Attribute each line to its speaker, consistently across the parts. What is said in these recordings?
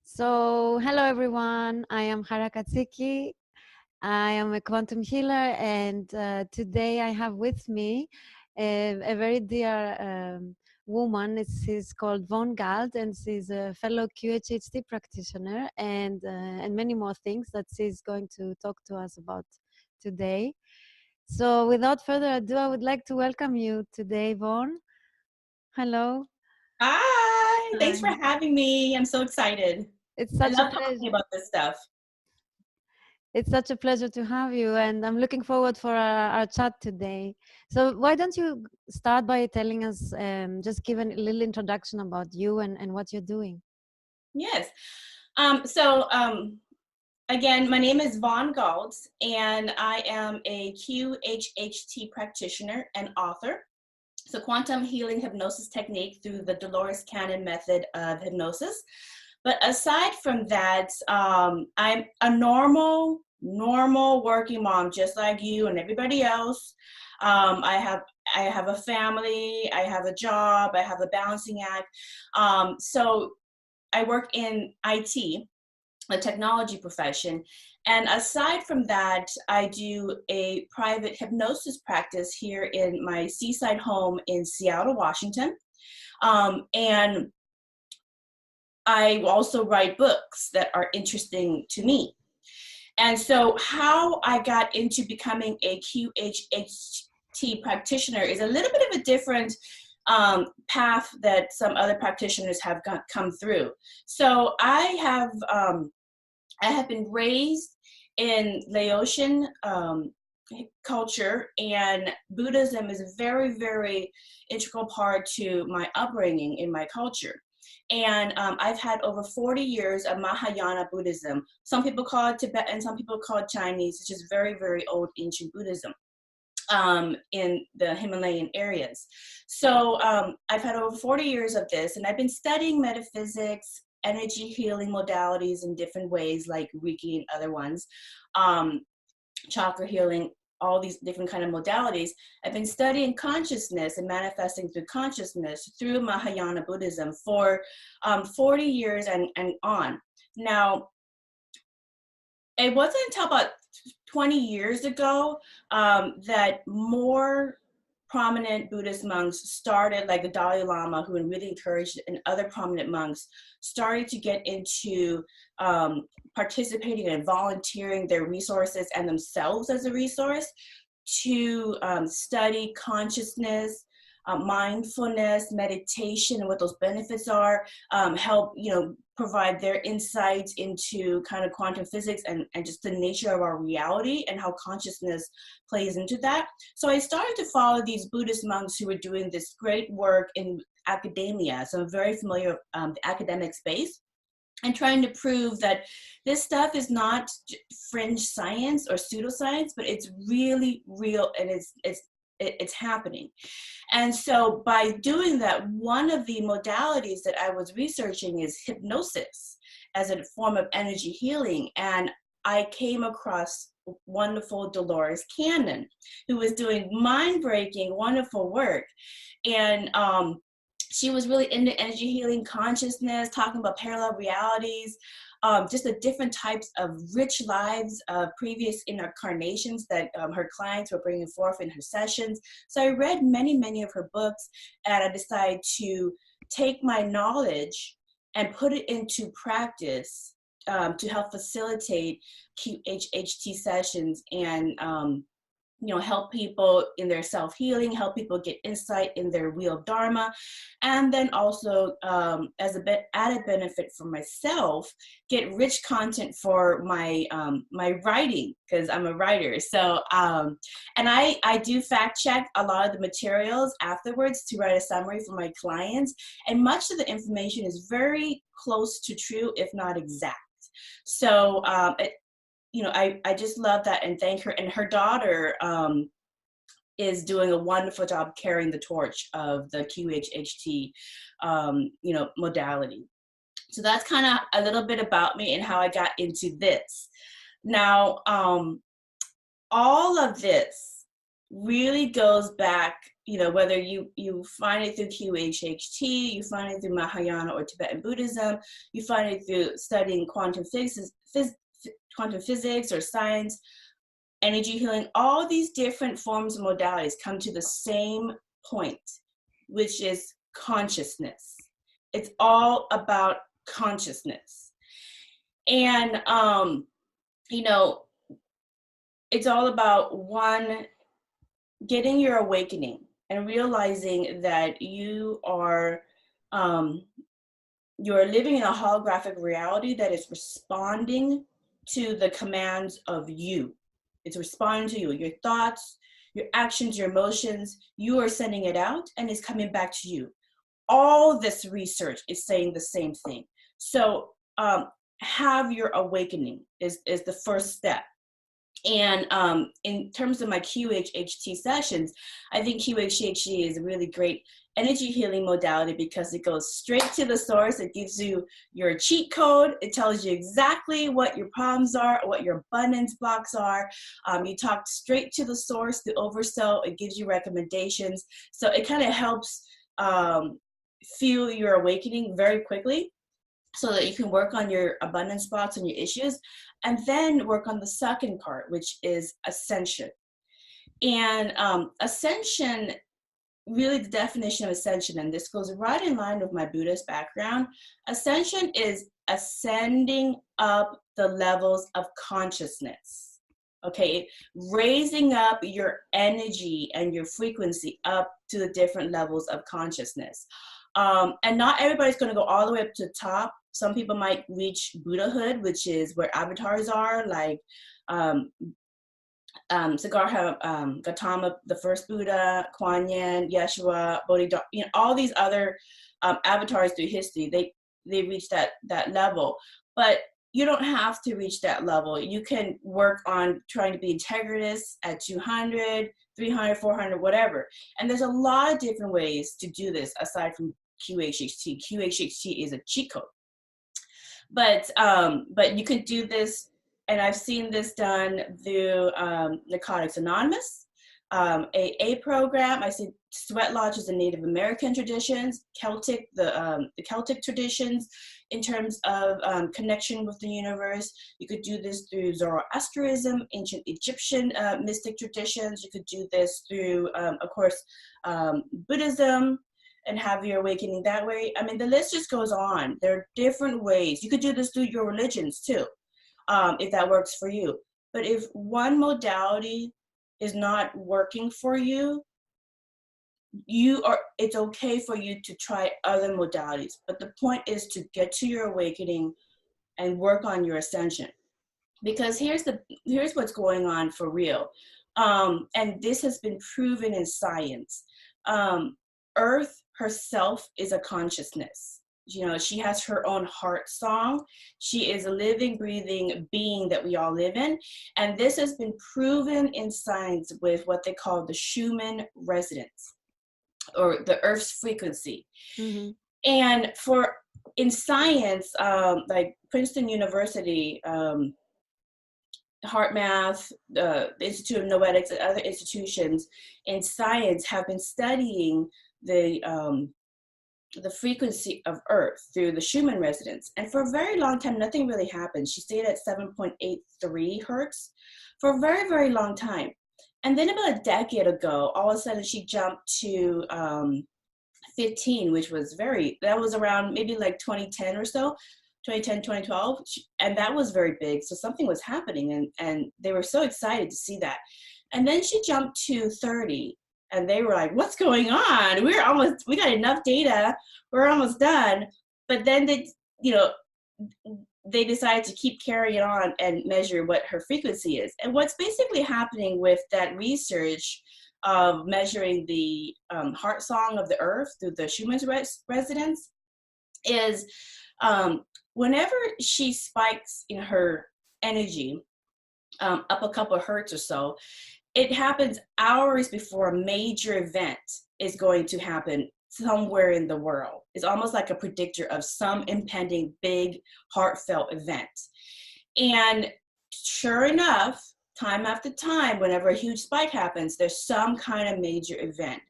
Speaker 1: So, hello everyone. I am Hara Katsiki. I am a quantum healer, and today I have with me a very dear woman. She's called Von Galt, and she's a fellow QHHT practitioner, and many more things that she's going to talk to us about today. So, without further ado, I would like to welcome you today, Von. Hello.
Speaker 2: Hi, thanks for
Speaker 1: Hi.
Speaker 2: having me. I'm so excited.
Speaker 1: It's
Speaker 2: I
Speaker 1: such a
Speaker 2: love talking
Speaker 1: pleasure.
Speaker 2: about this stuff.
Speaker 1: It's such a pleasure to have you, and I'm looking forward for our chat today. So why don't you start by telling us, just give a little introduction about you and what you're doing?
Speaker 2: Yes. Again, my name is Von Galt, and I am a QHHT practitioner and author. So Quantum Healing Hypnosis Technique through the Dolores Cannon method of hypnosis. But aside from that, I'm a normal working mom, just like you and everybody else. I have a family, I have a job, I have a balancing act. So I work in IT, a technology profession. And aside from that, I do a private hypnosis practice here in my seaside home in Seattle, Washington. And I also write books that are interesting to me. And so how I got into becoming a QHHT practitioner is a little bit of a different path that some other practitioners have come through. So I have been raised in Laotian culture, and Buddhism is a very, very integral part to my upbringing in my culture. And I've had over 40 years of Mahayana Buddhism. Some people call it Tibetan, some people call it Chinese, which is very, very old ancient Buddhism in the Himalayan areas. So I've had over 40 years of this, and I've been studying metaphysics, energy healing modalities in different ways, like Reiki and other ones, chakra healing, all these different kind of modalities. I've been studying consciousness and manifesting through consciousness through Mahayana Buddhism for 40 years and on. Now, it wasn't until about 20 years ago that more prominent Buddhist monks started, like the Dalai Lama, who really encouraged, and other prominent monks started to get into participating and volunteering their resources and themselves as a resource to study consciousness, mindfulness, meditation, and what those benefits are, help, provide their insights into kind of quantum physics and just the nature of our reality and how consciousness plays into that. So I started to follow these Buddhist monks who were doing this great work in academia. So I'm very familiar with the academic space, and trying to prove that this stuff is not fringe science or pseudoscience, but it's really real, and it's happening. And so by doing that, one of the modalities that I was researching is hypnosis as a form of energy healing. And I came across wonderful Dolores Cannon, who was doing mind-breaking, wonderful work. And she was really into energy healing, consciousness, talking about parallel realities, just the different types of rich lives of previous incarnations that her clients were bringing forth in her sessions. So I read many, many of her books, and I decided to take my knowledge and put it into practice to help facilitate QHHT sessions and help people in their self-healing, help people get insight in their wheel of Dharma, and then also as a added benefit for myself, get rich content for my my writing, because I'm a writer. So and I do fact check a lot of the materials afterwards to write a summary for my clients, and much of the information is very close to true, if not exact. So I just love that and thank her. And her daughter is doing a wonderful job carrying the torch of the QHHT, modality. So that's kind of a little bit about me and how I got into this. Now, all of this really goes back, whether you find it through QHHT, you find it through Mahayana or Tibetan Buddhism, you find it through studying quantum physics or science, energy healing, all these different forms of modalities come to the same point, which is consciousness. It's all about consciousness. And, it's all about getting your awakening and realizing that you are living in a holographic reality that is responding to the commands of you. It's responding to you, your thoughts, your actions, your emotions. You are sending it out and it's coming back to you. All this research is saying the same thing. So have your awakening is the first step. And in terms of my QHHT sessions, I think QHHT is a really great energy healing modality because it goes straight to the source. It gives you your cheat code. It tells you exactly what your problems are, what your abundance blocks are. You talk straight to the source, the oversoul. It gives you recommendations. So it kind of helps feel your awakening very quickly, so that you can work on your abundance blocks and your issues, and then work on the second part, which is ascension. And ascension, really the definition of ascension, and this goes right in line with my Buddhist background, ascension is ascending up the levels of consciousness. Okay, raising up your energy and your frequency up to the different levels of consciousness. And not everybody's going to go all the way up to the top. Some people might reach Buddhahood, which is where avatars are, like Siddhartha Gautama, the first Buddha, Kuan Yin, Yeshua, Bodhidharma, all these other avatars through history. They reach that level, but you don't have to reach that level. You can work on trying to be integritous at 200, 300, 400, whatever. And there's a lot of different ways to do this aside from QHHT. QHHT is a cheat code. But you could do this, and I've seen this done through Narcotics Anonymous, AA program. I see sweat lodges in Native American traditions, the Celtic traditions in terms of connection with the universe. You could do this through Zoroastrianism, ancient Egyptian mystic traditions. You could do this through, of course, Buddhism, and have your awakening that way. I mean, the list just goes on. There are different ways. You could do this through your religions too, if that works for you. But if one modality is not working for you, it's okay for you to try other modalities. But the point is to get to your awakening and work on your ascension. Because here's what's going on for real. And this has been proven in science. Earth herself is a consciousness. She has her own heart song. She is a living, breathing being that we all live in. And this has been proven in science with what they call the Schumann resonance, or the Earth's frequency. Mm-hmm. And in science, like Princeton University, HeartMath, the Institute of Noetics, and other institutions in science have been studying the frequency of Earth through the Schumann resonance. And for a very long time, nothing really happened. She stayed at 7.83 hertz for a very, very long time. And then about a decade ago, all of a sudden she jumped to 15, which was that was around maybe like 2010 or so, 2010, 2012. And that was very big. So something was happening, and they were so excited to see that. And then she jumped to 30. And they were like, what's going on? We got enough data. We're almost done. But then they decided to keep carrying on and measure what her frequency is. And what's basically happening with that research of measuring the heart song of the Earth through the Schumann's resonance is whenever she spikes in her energy up a couple of hertz or so, it happens hours before a major event is going to happen somewhere in the world. It's almost like a predictor of some impending big heartfelt event. And sure enough, time after time, whenever a huge spike happens, there's some kind of major event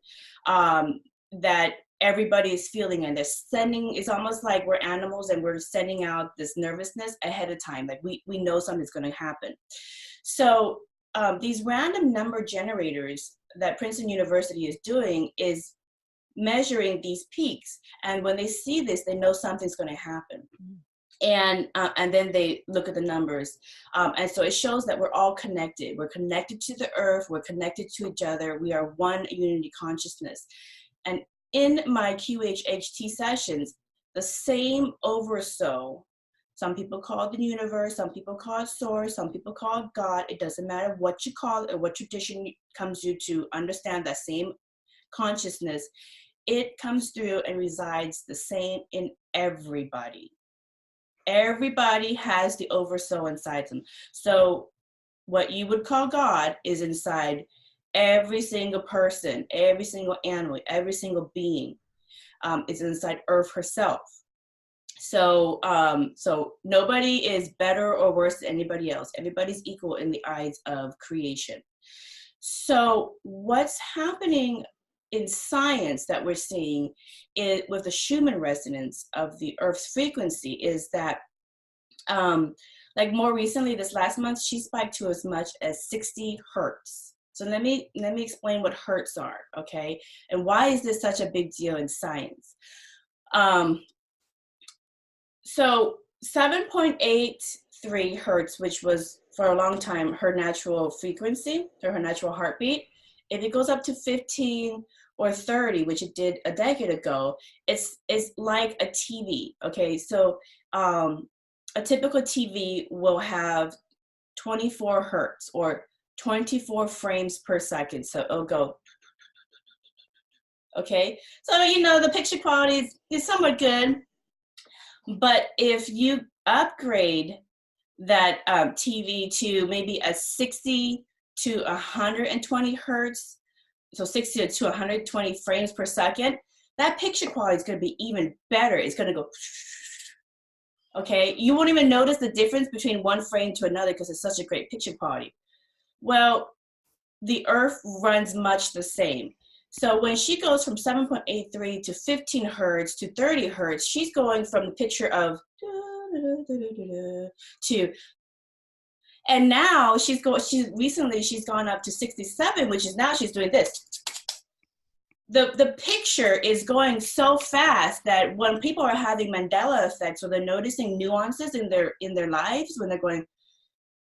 Speaker 2: that everybody is feeling, and they're sending, it's almost like we're animals and we're sending out this nervousness ahead of time. Like we know something's going to happen. So these random number generators that Princeton University is doing is measuring these peaks. And when they see this, they know something's going to happen. And then they look at the numbers. And so it shows that we're all connected. We're connected to the earth. We're connected to each other. We are one unity consciousness. And in my QHHT sessions, the same oversoul, some people call it the universe, some people call it source, some people call it God. It doesn't matter what you call it or what tradition comes you to understand that same consciousness. It comes through and resides the same in everybody. Everybody has the oversoul inside them. So what you would call God is inside every single person, every single animal, every single being. Is inside Earth herself. So so nobody is better or worse than anybody else. Everybody's equal in the eyes of creation. So what's happening in science that we're seeing is, with the Schumann resonance of the Earth's frequency, is that like more recently, this last month, she spiked to as much as 60 hertz. So let me explain what hertz are, okay? And why is this such a big deal in science? So 7.83 hertz, which was for a long time her natural frequency, or her natural heartbeat, if it goes up to 15 or 30, which it did a decade ago, it's like a TV, okay? So a typical TV will have 24 hertz or 24 frames per second. So it'll go, okay? So, you know, the picture quality is somewhat good, but if you upgrade that TV to maybe a 60 to 120 hertz, so 60 to 120 frames per second, that picture quality is going to be even better. It's going to go, okay? You won't even notice the difference between one frame to another because it's such a great picture quality. Well, the Earth runs much the same. So when she goes from 7.83 to 15 hertz to 30 hertz, she's going from the picture of to, and now she's gone up to 67, which is now she's doing this. The picture is going so fast that when people are having Mandela effects, or they're noticing nuances in their lives, when they're going,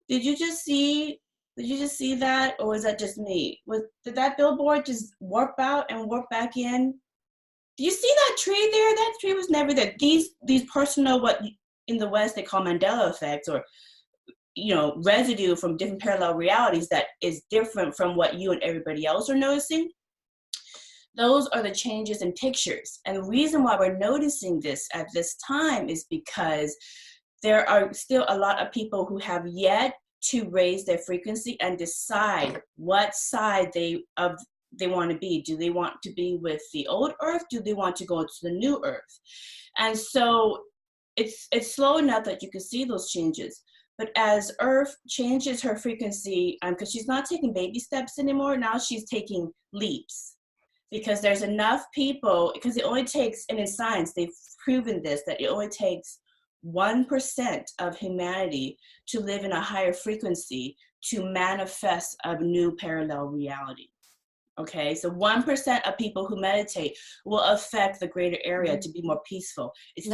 Speaker 2: did you just see that, or was that just me? Did that billboard just warp out and warp back in? Do you see that tree there? That tree was never there. These personal, what in the West they call Mandela effects, or, you know, residue from different parallel realities that is different from what you and everybody else are noticing. Those are the changes in pictures. And the reason why we're noticing this at this time is because there are still a lot of people who have yet to raise their frequency and decide what side they want to be. Do they want to be with the old Earth? Do they want to go to the new Earth? And so it's slow enough that you can see those changes. But as Earth changes her frequency, because she's not taking baby steps anymore, now she's taking leaps. Because there's enough people, because it only takes, and in science, they've proven this, that it only takes 1% of humanity to live in a higher frequency to manifest a new parallel reality. Okay, so 1% of people who meditate will affect the greater area to be more peaceful. It's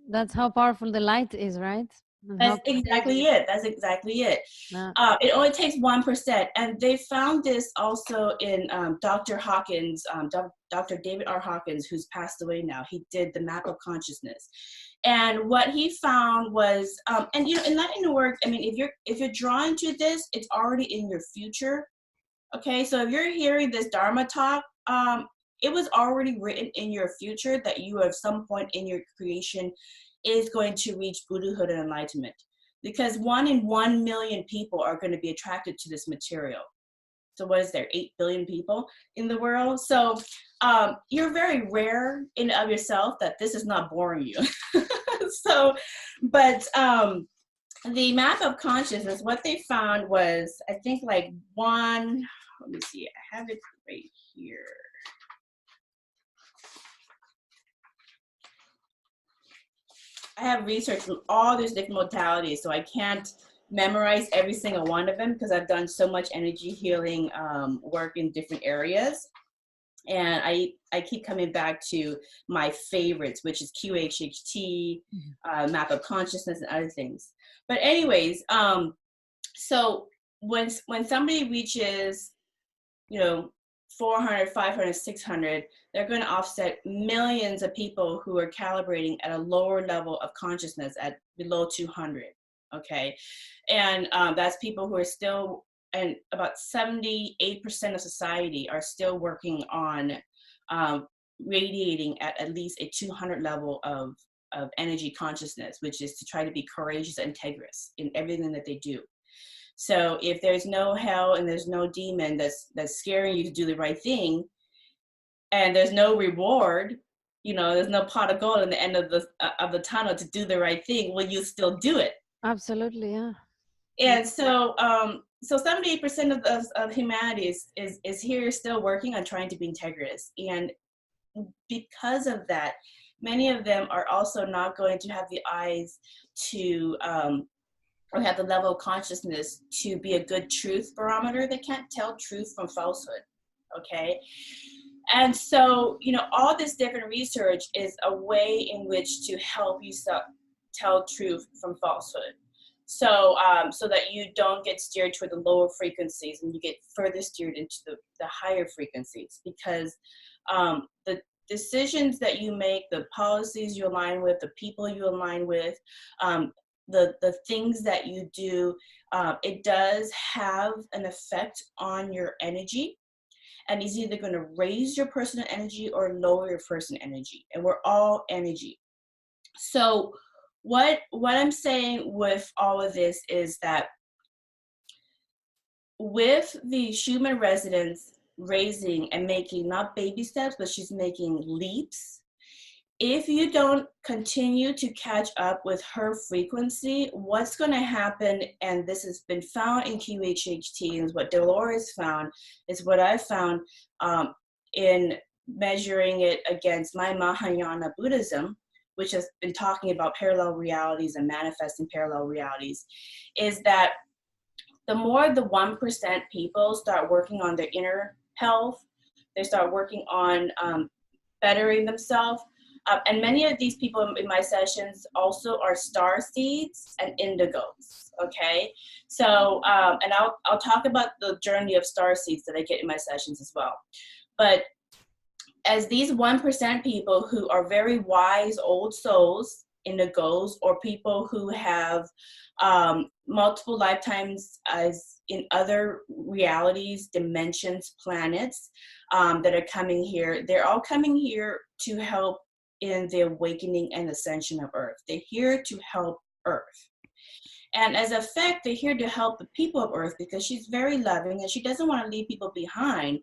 Speaker 1: that's how powerful the light is, right?
Speaker 2: That's exactly it. That's exactly it. It only takes 1%. And they found this also in Dr. Hawkins, Dr. David R. Hawkins, who's passed away now. He did the map of consciousness. And what he found was, and you know, in that inner work, I mean, if you're drawn to this, it's already in your future. Okay, so if you're hearing this Dharma talk, it was already written in your future that you at some point in your creation is going to reach Buddhahood and enlightenment, because 1 in 1 million people are going to be attracted to this material. So what is there, 8 billion people in the world? So you're very rare in of yourself that this is not boring you. So, but The map of consciousness, what they found was, I think like one, let me see, I have it right here. I have researched all these different modalities, so I can't memorize every single one of them because I've done so much energy healing work in different areas. And I keep coming back to my favorites, which is QHHT, map of consciousness, and other things. But anyways, so when somebody reaches, 400, 500, 600, they're going to offset millions of people who are calibrating at a lower level of consciousness at below 200. Okay. And that's people who are still, and about 78% of society are still working on radiating at least a 200 level of energy consciousness, which is to try to be courageous and integrous in everything that they do. So if there's no hell and there's no demon that's scaring you to do the right thing, and there's no reward, there's no pot of gold in the end of the tunnel to do the right thing, will you still do it?
Speaker 1: Absolutely, yeah.
Speaker 2: And so, so 78% of humanity is here still working on trying to be integrous. And because of that, many of them are also not going to have the eyes to, or have the level of consciousness to be a good truth barometer. They can't tell truth from falsehood, okay? And so, all this different research is a way in which to help you tell truth from falsehood. So, so that you don't get steered toward the lower frequencies and you get further steered into the higher frequencies, because the decisions that you make, the policies you align with, the people you align with, the things that you do, it does have an effect on your energy, and it's either going to raise your personal energy or lower your personal energy, and we're all energy. So what I'm saying with all of this is that with the Schumann residents raising and making not baby steps, but she's making leaps, if you don't continue to catch up with her frequency, what's going to happen, and this has been found in QHHT, and what Dolores found, is what I found in measuring it against my Mahayana Buddhism, which has been talking about parallel realities and manifesting parallel realities, is that the more the 1% people start working on their inner health, they start working on bettering themselves. And many of these people in my sessions also are star seeds and indigos, okay? So, and I'll talk about the journey of star seeds that I get in my sessions as well. But as these 1% people who are very wise old souls, indigos, or people who have multiple lifetimes as in other realities, dimensions, planets that are coming here, they're all coming here to help in the awakening and ascension of Earth. They're here to help Earth. And as a fact, they're here to help the people of Earth because she's very loving and she doesn't want to leave people behind.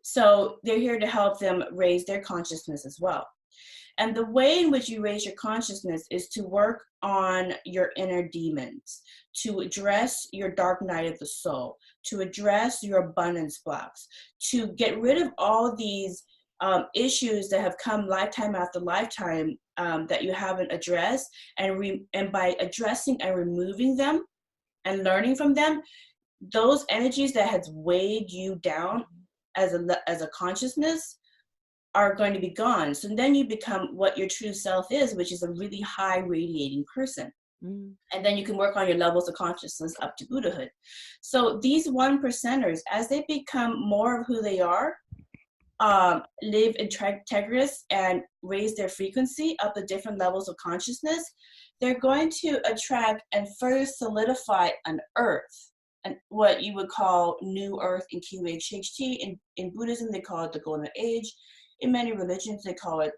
Speaker 2: So they're here to help them raise their consciousness as well. And the way in which you raise your consciousness is to work on your inner demons, to address your dark night of the soul, to address your abundance blocks, to get rid of all these issues that have come lifetime after lifetime that you haven't addressed, and by addressing and removing them and learning from them, those energies that has weighed you down as a consciousness are going to be gone. So then you become what your true self is, which is a really high radiating person. Mm. And then you can work on your levels of consciousness up to Buddhahood. So these 1%ers, as they become more of who they are, live integrous and raise their frequency up to different levels of consciousness, they're going to attract and further solidify an earth, and what you would call new earth in QHHT. In Buddhism, they call it the golden age. In many religions, they call it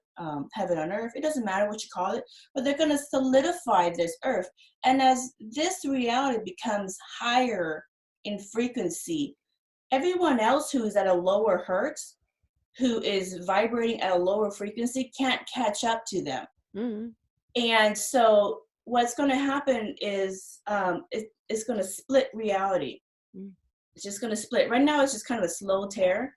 Speaker 2: heaven on earth. It doesn't matter what you call it, but they're going to solidify this earth. And as this reality becomes higher in frequency, everyone else who is at a lower hertz, who is vibrating at a lower frequency, can't catch up to them. Mm-hmm. And so what's going to happen is it's going to split reality. It's just going to split. Right now, it's just kind of a slow tear.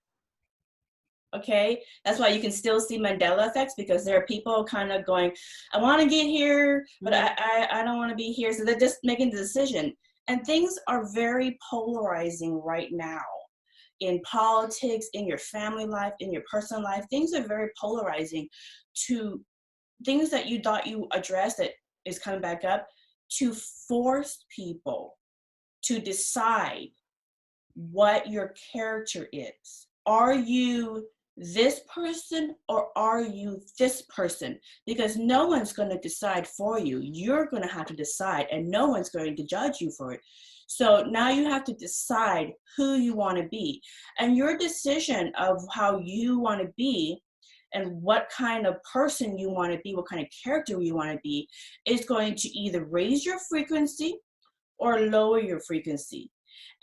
Speaker 2: Okay, that's why you can still see Mandela effects, because there are people kind of going, I want to get here, but I don't want to be here. So they're just making the decision. And things are very polarizing right now in politics, in your family life, in your personal life. Things are very polarizing to things that you thought you addressed that is coming back up, to force people to decide what your character is. Are you this person or are you this person? Because no one's going to decide for you. You're going to have to decide, and no one's going to judge you for it. So now you have to decide who you want to be. And your decision of how you want to be and what kind of person you want to be, what kind of character you want to be, is going to either raise your frequency or lower your frequency.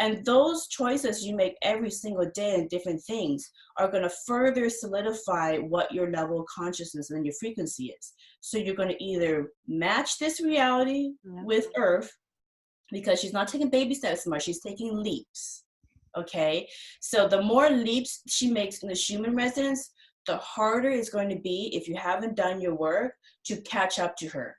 Speaker 2: And those choices you make every single day in different things are going to further solidify what your level of consciousness and your frequency is. So you're going to either match this reality with Earth, because she's not taking baby steps anymore, she's taking leaps. Okay, so the more leaps she makes in the Schumann resonance, the harder it's going to be, if you haven't done your work, to catch up to her.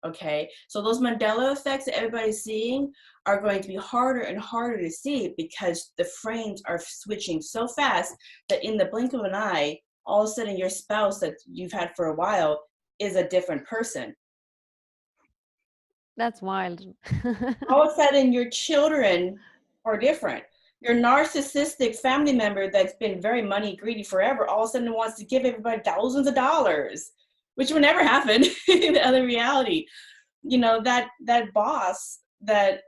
Speaker 2: Okay, so those Mandela effects that everybody's seeing are going to be harder and harder to see, because the frames are switching so fast that in the blink of an eye, all of a sudden your spouse that you've had for a while is a different person.
Speaker 1: That's wild.
Speaker 2: All of a sudden your children are different. Your narcissistic family member that's been very money greedy forever all of a sudden wants to give everybody thousands of dollars, which would never happen in the other reality. You know, that boss that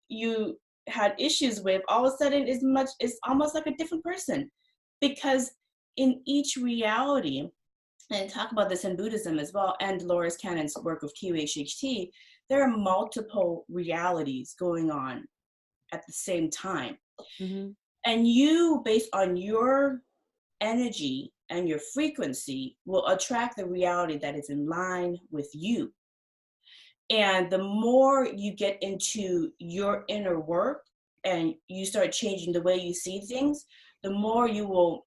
Speaker 2: you had issues with, all of a sudden is almost like a different person. Because in each reality, and talk about this in Buddhism as well, and Dolores Cannon's work of QHHT, there are multiple realities going on at the same time. And you, based on your energy and your frequency, will attract the reality that is in line with you. And the more you get into your inner work and you start changing the way you see things, the more you will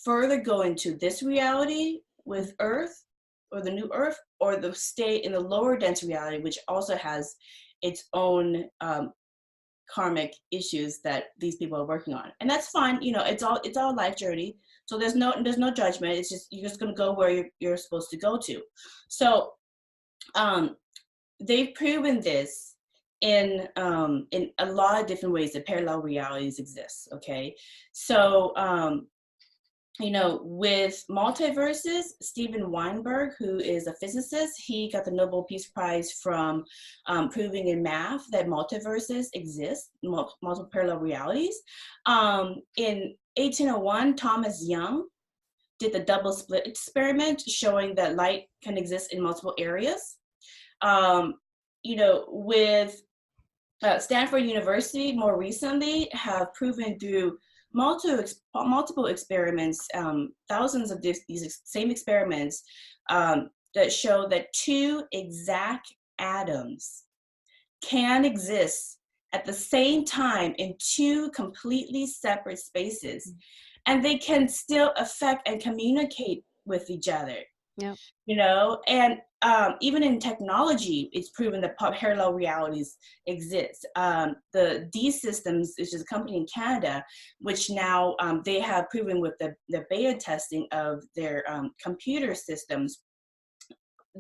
Speaker 2: further go into this reality with Earth, or the new Earth, or the state in the lower dense reality, which also has its own karmic issues that these people are working on. And that's fine. You know, it's all a life journey. So there's no judgment. It's just, you're just going to go where you're supposed to go to. So they've proven this in a lot of different ways that parallel realities exist. Okay, so you know, with multiverses, Steven Weinberg, who is a physicist, he got the Nobel Peace Prize from proving in math that multiverses exist, multiple parallel realities. In 1801, Thomas Young did the double slit experiment, showing that light can exist in multiple areas. You know, with Stanford University more recently have proven through multiple experiments, thousands of these same experiments, that show that two exact atoms can exist at the same time in two completely separate spaces, and they can still affect and communicate with each other.
Speaker 1: Yeah.
Speaker 2: You know, and even in technology, it's proven that parallel realities exist. The D Systems, which is a company in Canada, which now they have proven with the beta testing of their computer systems,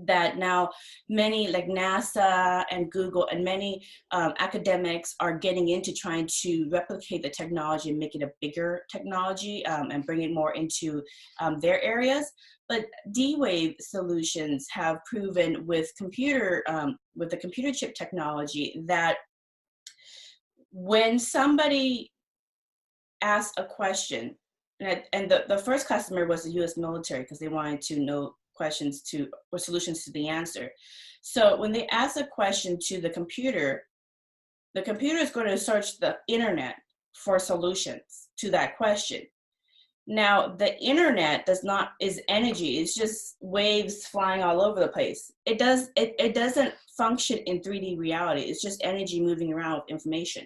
Speaker 2: that now many, like NASA and Google and many academics are getting into trying to replicate the technology and make it a bigger technology, and bring it more into their areas. But D-Wave solutions have proven with the computer chip technology that when somebody asks a question, and the first customer was the U.S. military, because they wanted to know solutions to the answer. So when they ask a question to the computer is going to search the internet for solutions to that question. Now, the internet is energy. It's just waves flying all over the place. It doesn't function in 3D reality. It's just energy moving around with information.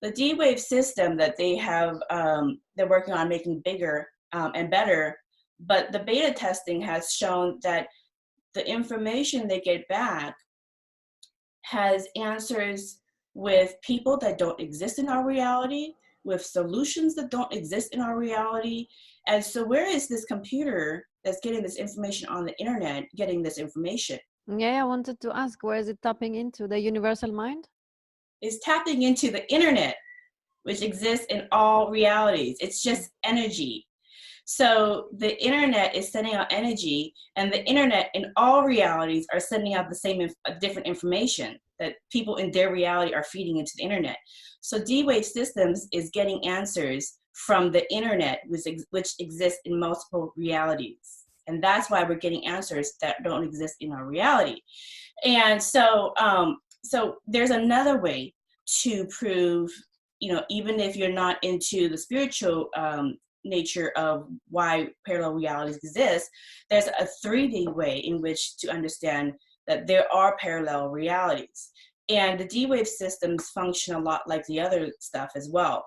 Speaker 2: The D-Wave system that they have, they're working on making bigger and better, but the beta testing has shown that the information they get back has answers with people that don't exist in our reality, with solutions that don't exist in our reality. And so where is this computer that's getting this information on the internet getting this information?
Speaker 1: Yeah, I wanted to ask, where is it tapping into? The universal mind?
Speaker 2: It's tapping into the internet, which exists in all realities. It's just energy. So the internet is sending out energy, and the internet in all realities are sending out the same different information that people in their reality are feeding into the internet. So D-Wave Systems is getting answers from the internet, which exists in multiple realities. And that's why we're getting answers that don't exist in our reality. And so, so there's another way to prove, you know, even if you're not into the spiritual nature of why parallel realities exist, there's a 3D way in which to understand that there are parallel realities. And the D-Wave systems function a lot like the other stuff as well.